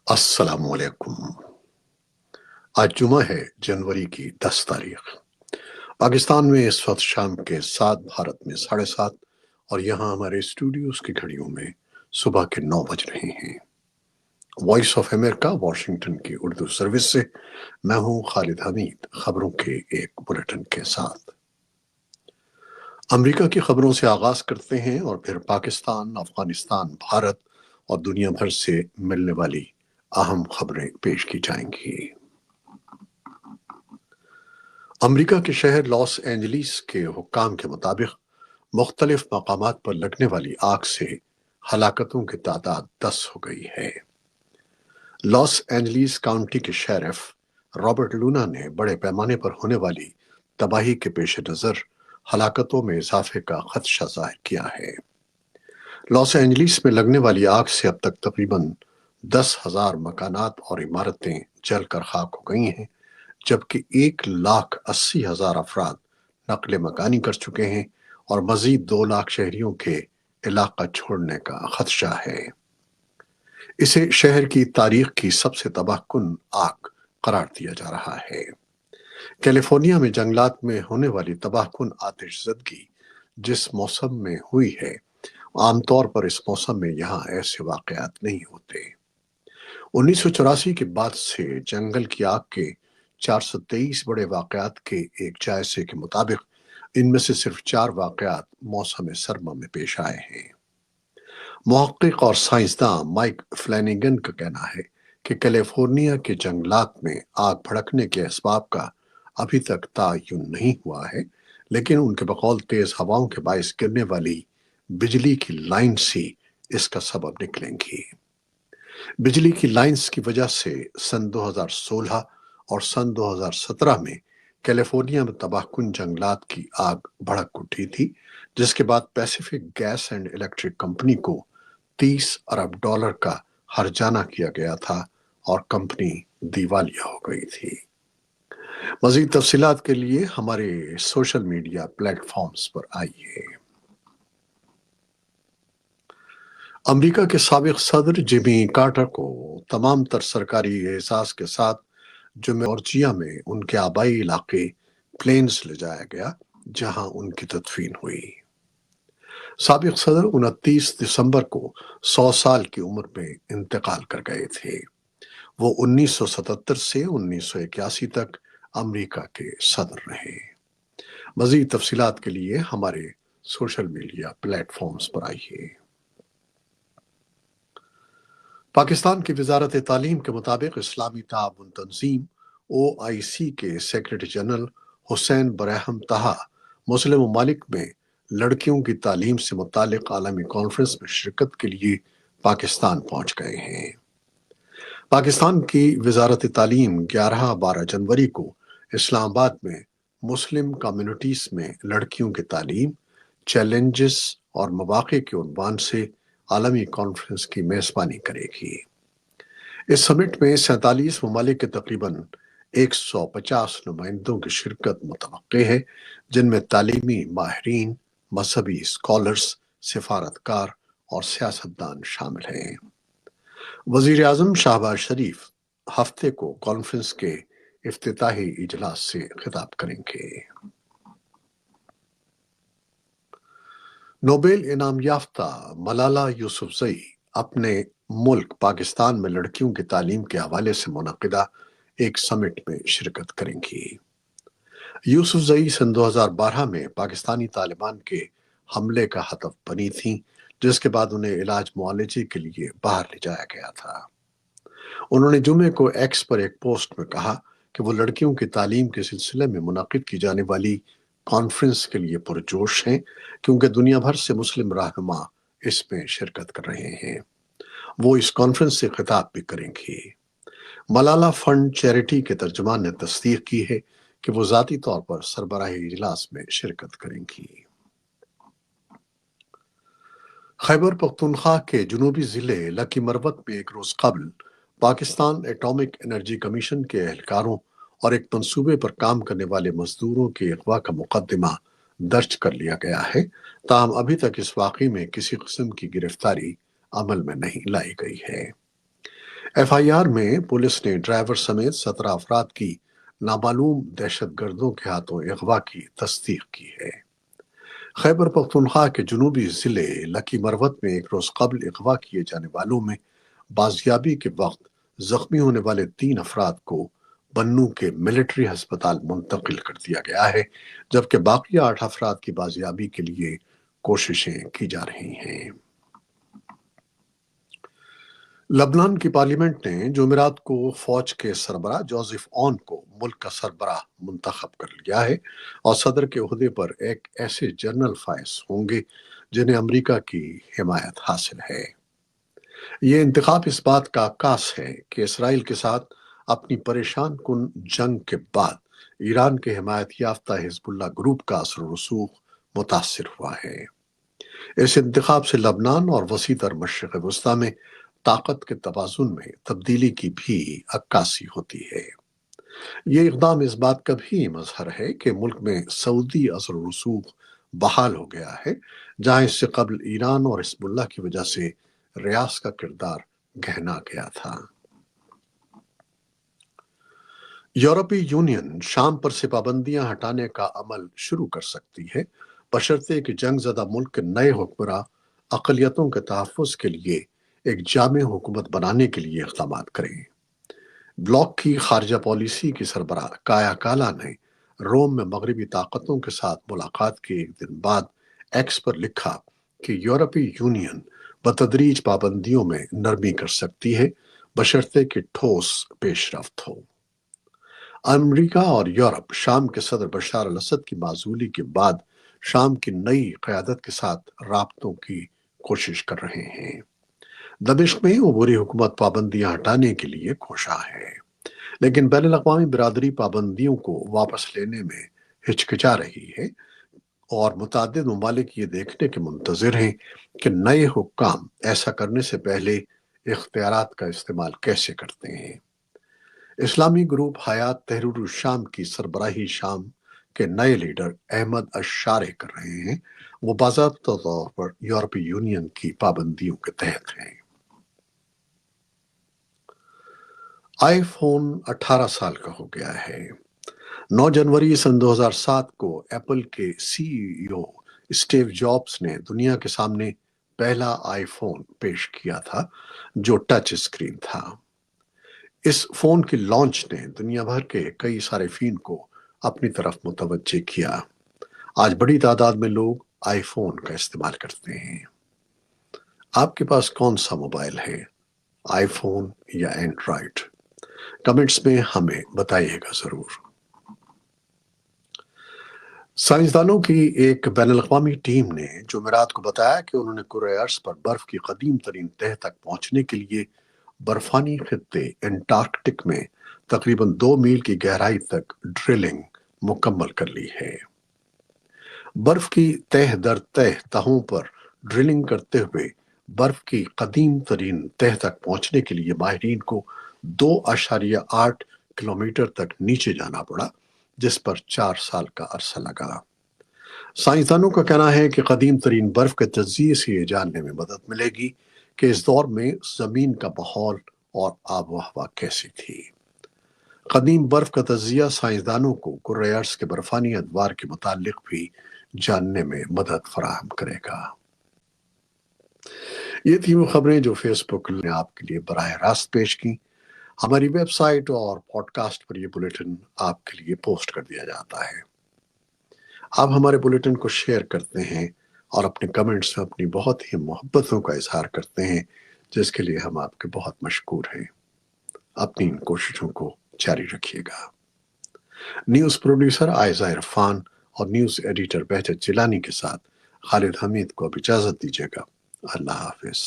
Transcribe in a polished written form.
السلام علیکم۔ آج جمعہ ہے، جنوری کی 10 تاریخ۔ پاکستان میں اس وقت شام کے 7، بھارت میں 7:30، اور یہاں ہمارے اسٹوڈیوز کی گھڑیوں میں صبح کے 9 بج رہے ہیں۔ وائس آف امریکہ واشنگٹن کی اردو سروس سے میں ہوں خالد حمید، خبروں کے ایک بلیٹن کے ساتھ۔ امریکہ کی خبروں سے آغاز کرتے ہیں اور پھر پاکستان، افغانستان، بھارت اور دنیا بھر سے ملنے والی اہم خبریں پیش کی جائیں گی۔ امریکہ کے شہر لاس اینجلیس کے حکام کے مطابق مختلف مقامات پر لگنے والی آگ سے ہلاکتوں کی تعداد 10 ہو گئی ہے۔ لاس اینجلیس کاؤنٹی کے شیرف رابرٹ لونا نے بڑے پیمانے پر ہونے والی تباہی کے پیش نظر ہلاکتوں میں اضافے کا خدشہ ظاہر کیا ہے۔ لاس اینجلیس میں لگنے والی آگ سے اب تک تقریباً 10,000 مکانات اور عمارتیں جل کر خاک ہو گئی ہیں، جبکہ 1,80,000 افراد نقل مکانی کر چکے ہیں اور مزید 2 لاکھ شہریوں کے علاقہ چھوڑنے کا خدشہ ہے۔ اسے شہر کی تاریخ کی سب سے تباہ کن آگ قرار دیا جا رہا ہے۔ کیلیفورنیا میں جنگلات میں ہونے والی تباہ کن آتش زدگی جس موسم میں ہوئی ہے، عام طور پر اس موسم میں یہاں ایسے واقعات نہیں ہوتے۔ 1984 کے بعد سے جنگل کی آگ کے 423 بڑے واقعات کے ایک جائزے کے مطابق ان میں سے صرف 4 واقعات موسم سرما میں پیش آئے ہیں۔ محقق اور سائنسداں مائک فلینیگن کا کہنا ہے کہ کیلیفورنیا کے جنگلات میں آگ بھڑکنے کے اسباب کا ابھی تک تعین نہیں ہوا ہے، لیکن ان کے بقول تیز ہواؤں کے باعث گرنے والی بجلی کی لائنز ہی اس کا سبب نکلیں گی۔ بجلی کی لائنز کی وجہ سے سن 2016 اور سن 2017 میں کیلیفورنیا میں تباہ کن جنگلات کی آگ بھڑک اٹھی تھی، جس کے بعد Pacific Gas and Electric Company کو $30 ارب کا ہرجانہ کیا گیا تھا اور کمپنی دیوالیہ ہو گئی تھی۔ مزید تفصیلات کے لیے ہمارے سوشل میڈیا پلیٹ فارمز پر آئیے۔ امریکہ کے سابق صدر جیمی کارٹر کو تمام تر سرکاری اعزاز کے ساتھ جارجیا میں ان کے آبائی علاقے پلینز لے جایا گیا، جہاں ان کی تدفین ہوئی۔ سابق صدر 29 دسمبر کو 100 سال کی عمر میں انتقال کر گئے تھے۔ وہ 1977 سے 1981 تک امریکہ کے صدر رہے۔ مزید تفصیلات کے لیے ہمارے سوشل میڈیا پلیٹ فارمز پر آئیے۔ پاکستان کی وزارت تعلیم کے مطابق اسلامی تعاون تنظیم OIC کے سیکرٹری جنرل حسین برہم طہا مسلم ممالک میں لڑکیوں کی تعلیم سے متعلق عالمی کانفرنس میں شرکت کے لیے پاکستان پہنچ گئے ہیں۔ پاکستان کی وزارت تعلیم 11-12 جنوری کو اسلام آباد میں مسلم کمیونٹیز میں لڑکیوں کی تعلیم، چیلنجز اور مواقع کے عنوان سے عالمی کانفرنس کی میزبانی کرے گی۔ اس سمٹ میں 47 ممالک کے تقریباً 150 نمائندوں کی شرکت متوقع ہے، جن میں تعلیمی ماہرین، مذہبی اسکالرز، سفارتکار اور سیاستدان شامل ہیں۔ وزیر اعظم شہباز شریف ہفتے کو کانفرنس کے افتتاحی اجلاس سے خطاب کریں گے۔ نوبل انعام یافتہ ملالہ یوسفزئی اپنے ملک پاکستان میں لڑکیوں کی تعلیم کے حوالے سے منعقدہ ایک سمٹ میں شرکت کریں گی۔ یوسفزئی سن 2012 میں پاکستانی طالبان کے حملے کا ہدف بنی تھیں، جس کے بعد انہیں علاج معالجے کے لیے باہر لے جایا گیا تھا۔ انہوں نے جمعے کو ایکس پر ایک پوسٹ میں کہا کہ وہ لڑکیوں کی تعلیم کے سلسلے میں منعقد کی جانے والی کانفرنس کے لیے پرجوش ہیں، کیونکہ دنیا بھر سے مسلم رہنما اس میں شرکت کر رہے ہیں۔ وہ اس کانفرنس سے خطاب بھی کریں گی۔ ملالہ فنڈ چیریٹی کے ترجمان نے تصدیق کی ہے کہ وہ ذاتی طور پر سربراہی اجلاس میں شرکت کریں گی۔ خیبر پختونخوا کے جنوبی ضلع لکی مروت میں ایک روز قبل پاکستان ایٹامک انرجی کمیشن کے اہلکاروں اور ایک منصوبے پر کام کرنے والے مزدوروں کے اغوا کا مقدمہ درج کر لیا گیا ہے، تاہم ابھی تک اس واقعے میں کسی قسم کی گرفتاری عمل میں نہیں لائی گئی ہے۔ FIR میں پولیس نے ڈرائیور سمیت 17 افراد کی نامعلوم دہشت گردوں کے ہاتھوں اغوا کی تصدیق کی ہے۔ خیبر پختونخوا کے جنوبی ضلع لکی مروت میں ایک روز قبل اغوا کیے جانے والوں میں بازیابی کے وقت زخمی ہونے والے 3 افراد کو بنوں کے ملٹری ہسپتال منتقل کر دیا گیا ہے، جبکہ باقی 8 افراد کی بازیابی کے لیے کوششیں کی جا رہی ہیں۔ لبنان کی پارلیمنٹ نے جمعرات کو فوج کے سربراہ جوزف اون کو ملک کا سربراہ منتخب کر لیا ہے اور صدر کے عہدے پر ایک ایسے جنرل فائز ہوں گے جنہیں امریکہ کی حمایت حاصل ہے۔ یہ انتخاب اس بات کا عکاس ہے کہ اسرائیل کے ساتھ اپنی پریشان کن جنگ کے بعد ایران کے حمایت یافتہ حزب اللہ گروپ کا اثر و رسوخ متاثر ہوا ہے۔ اس انتخاب سے لبنان اور وسیع تر مشرق وسطی میں طاقت کے توازن میں تبدیلی کی بھی عکاسی ہوتی ہے۔ یہ اقدام اس بات کا بھی مظہر ہے کہ ملک میں سعودی اثر و رسوخ بحال ہو گیا ہے، جہاں اس سے قبل ایران اور حزب اللہ کی وجہ سے ریاض کا کردار گہنا گیا تھا۔ یورپی یونین شام پر سے پابندیاں ہٹانے کا عمل شروع کر سکتی ہے، بشرطے کہ جنگ زدہ ملک کے نئے حکمراں اقلیتوں کے تحفظ کے لیے ایک جامع حکومت بنانے کے لیے اقدامات کریں۔ بلاک کی خارجہ پالیسی کی سربراہ کایا کالا نے روم میں مغربی طاقتوں کے ساتھ ملاقات کے ایک دن بعد ایکس پر لکھا کہ یورپی یونین بتدریج پابندیوں میں نرمی کر سکتی ہے، بشرطے کہ ٹھوس پیش رفت ہو۔ امریکہ اور یورپ شام کے صدر بشار الاسد کی معزولی کے بعد شام کی نئی قیادت کے ساتھ رابطوں کی کوشش کر رہے ہیں۔ دمشق میں عبوری حکومت پابندیاں ہٹانے کے لیے کوشاں ہے، لیکن بین الاقوامی برادری پابندیوں کو واپس لینے میں ہچکچا رہی ہے اور متعدد ممالک یہ دیکھنے کے منتظر ہیں کہ نئے حکام ایسا کرنے سے پہلے اختیارات کا استعمال کیسے کرتے ہیں۔ اسلامی گروپ حیات تحریر الشام کی سربراہی شام کے نئے لیڈر احمد الشارع کر رہے ہیں، وہ باضابطہ طور پر یورپی یونین کی پابندیوں کے تحت ہیں۔ آئی فون 18 سال کا ہو گیا ہے۔ 9 جنوری سن 2007 کو ایپل کے CEO اسٹیو جابس نے دنیا کے سامنے پہلا آئی فون پیش کیا تھا جو ٹچ اسکرین تھا۔ اس فون کی لانچ نے دنیا بھر کے کئی صارفین کو اپنی طرف متوجہ کیا۔ آج بڑی تعداد میں لوگ آئی فون کا استعمال کرتے ہیں۔ آپ کے پاس کون سا موبائل ہے، آئی فون یا اینڈرائیڈ؟ کمنٹس میں ہمیں بتائیے گا ضرور۔ سائنسدانوں کی ایک بین الاقوامی ٹیم نے جمعرات کو بتایا کہ انہوں نے کرۂ ارض پر برف کی قدیم ترین تہہ تک پہنچنے کے لیے برفانی خطے انٹارکٹک میں تقریباً 2 میل کی گہرائی تک ڈرلنگ مکمل کر لی ہے۔ برف کی تہہ در تہہ تہوں پر ڈرلنگ کرتے ہوئے برف کی قدیم ترین تہہ تک پہنچنے کے لیے ماہرین کو 2.8 کلومیٹر تک نیچے جانا پڑا، جس پر 4 سال کا عرصہ لگا۔ سائنسدانوں کا کہنا ہے کہ قدیم ترین برف کے تجزیے سے یہ جاننے میں مدد ملے گی کہ اس دور میں زمین کا ماحول اور آب و ہوا کیسی تھی۔ قدیم برف کا تجزیہ سائنسدانوں کو کرۂ ارض کے برفانی ادوار کے متعلق بھی جاننے میں مدد فراہم کرے گا۔ یہ تھی وہ خبریں جو فیس بک نے آپ کے لیے براہ راست پیش کی۔ ہماری ویب سائٹ اور پوڈ کاسٹ پر یہ بلیٹن آپ کے لیے پوسٹ کر دیا جاتا ہے۔ آپ ہمارے بلیٹن کو شیئر کرتے ہیں اور اپنے کمنٹس میں اپنی بہت ہی محبتوں کا اظہار کرتے ہیں، جس کے لیے ہم آپ کے بہت مشکور ہیں۔ اپنی ان کوششوں کو جاری رکھیے گا۔ نیوز پروڈیوسر عائزہ عرفان اور نیوز ایڈیٹر بہجت جیلانی کے ساتھ خالد حمید کو اب اجازت دیجیے گا۔ اللہ حافظ۔